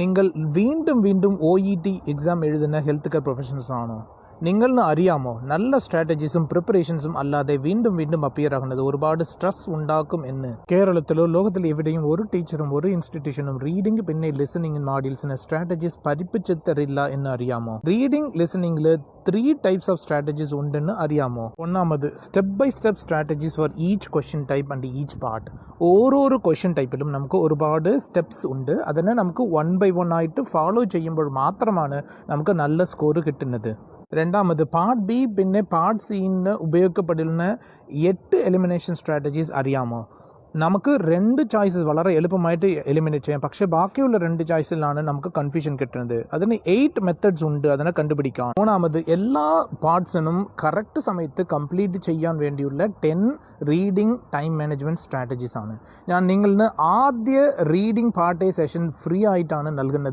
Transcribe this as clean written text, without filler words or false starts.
നിങ്ങൾ വീണ്ടും വീണ്ടും OET എക്സാം എഴുതുന്ന ഹെൽത്ത് കെയർ പ്രൊഫഷണൽസ് ആണോ? നിങ്ങളെന്ന് അറിയാമോ, നല്ല സ്ട്രാറ്റജീസും പ്രിപ്പറേഷൻസും അല്ലാതെ വീണ്ടും വീണ്ടും അപ്പിയർ ആകുന്നത് ഒരുപാട് സ്ട്രെസ് ഉണ്ടാക്കും എന്ന്. കേരളത്തിലോ ലോകത്തിലോ എവിടെയും ഒരു ടീച്ചറും ഒരു ഇൻസ്റ്റിറ്റ്യൂഷനും റീഡിംഗ് പിന്നെ ലിസണിംഗ് മോഡ്യൂൾസിന് സ്ട്രാറ്റജീസ് പഠിപ്പിച്ചു തരില്ല എന്ന് അറിയാമോ? റീഡിംഗ് ലിസണിംഗിൽ 3 ടൈപ്സ് ഓഫ് സ്ട്രാറ്റജീസ് ഉണ്ടെന്ന് അറിയാമോ? ഒന്നാമത് step by step strategies for each question type and each part. ഓരോരോ ക്വസ്റ്റ്യൻ ടൈപ്പിലും നമുക്ക് ഒരുപാട് സ്റ്റെപ്സ് ഉണ്ട്. അതിനെ നമുക്ക് 1 by 1 ആയിട്ട് ഫോളോ ചെയ്യുമ്പോൾ മാത്രമാണ് നമുക്ക് നല്ല സ്കോർ കിട്ടുന്നത്. രണ്ടാമത് പാർട്ട് ബി പിന്നെ പാർട്ട് സിന്ന് ഉപയോഗിക്കപ്പെടുന്ന 8 എലിമിനേഷൻ സ്ട്രാറ്റജീസ് അറിയാമോ? നമുക്ക് 2 ചോയ്സസ് വളരെ എളുപ്പമായിട്ട് എലിമിനേറ്റ് ചെയ്യാം. പക്ഷേ ബാക്കിയുള്ള 2 ചോയ്സിലാണ് നമുക്ക് കൺഫ്യൂഷൻ കിട്ടുന്നത്. അതിന് 8 മെത്തേഡ്സ് ഉണ്ട് അതിനെ കണ്ടുപിടിക്കാൻ. മൂന്നാമത് എല്ലാ പാർട്സിനും കറക്റ്റ് സമയത്ത് കംപ്ലീറ്റ് ചെയ്യാൻ വേണ്ടിയുള്ള 10 റീഡിംഗ് ടൈം മാനേജ്മെൻറ്റ് സ്ട്രാറ്റജീസ് ആണ്. ഞാൻ നിങ്ങളിന് ആദ്യ റീഡിംഗ് പാർട്ട് സെഷൻ ഫ്രീ ആയിട്ടാണ് നൽകുന്നത്.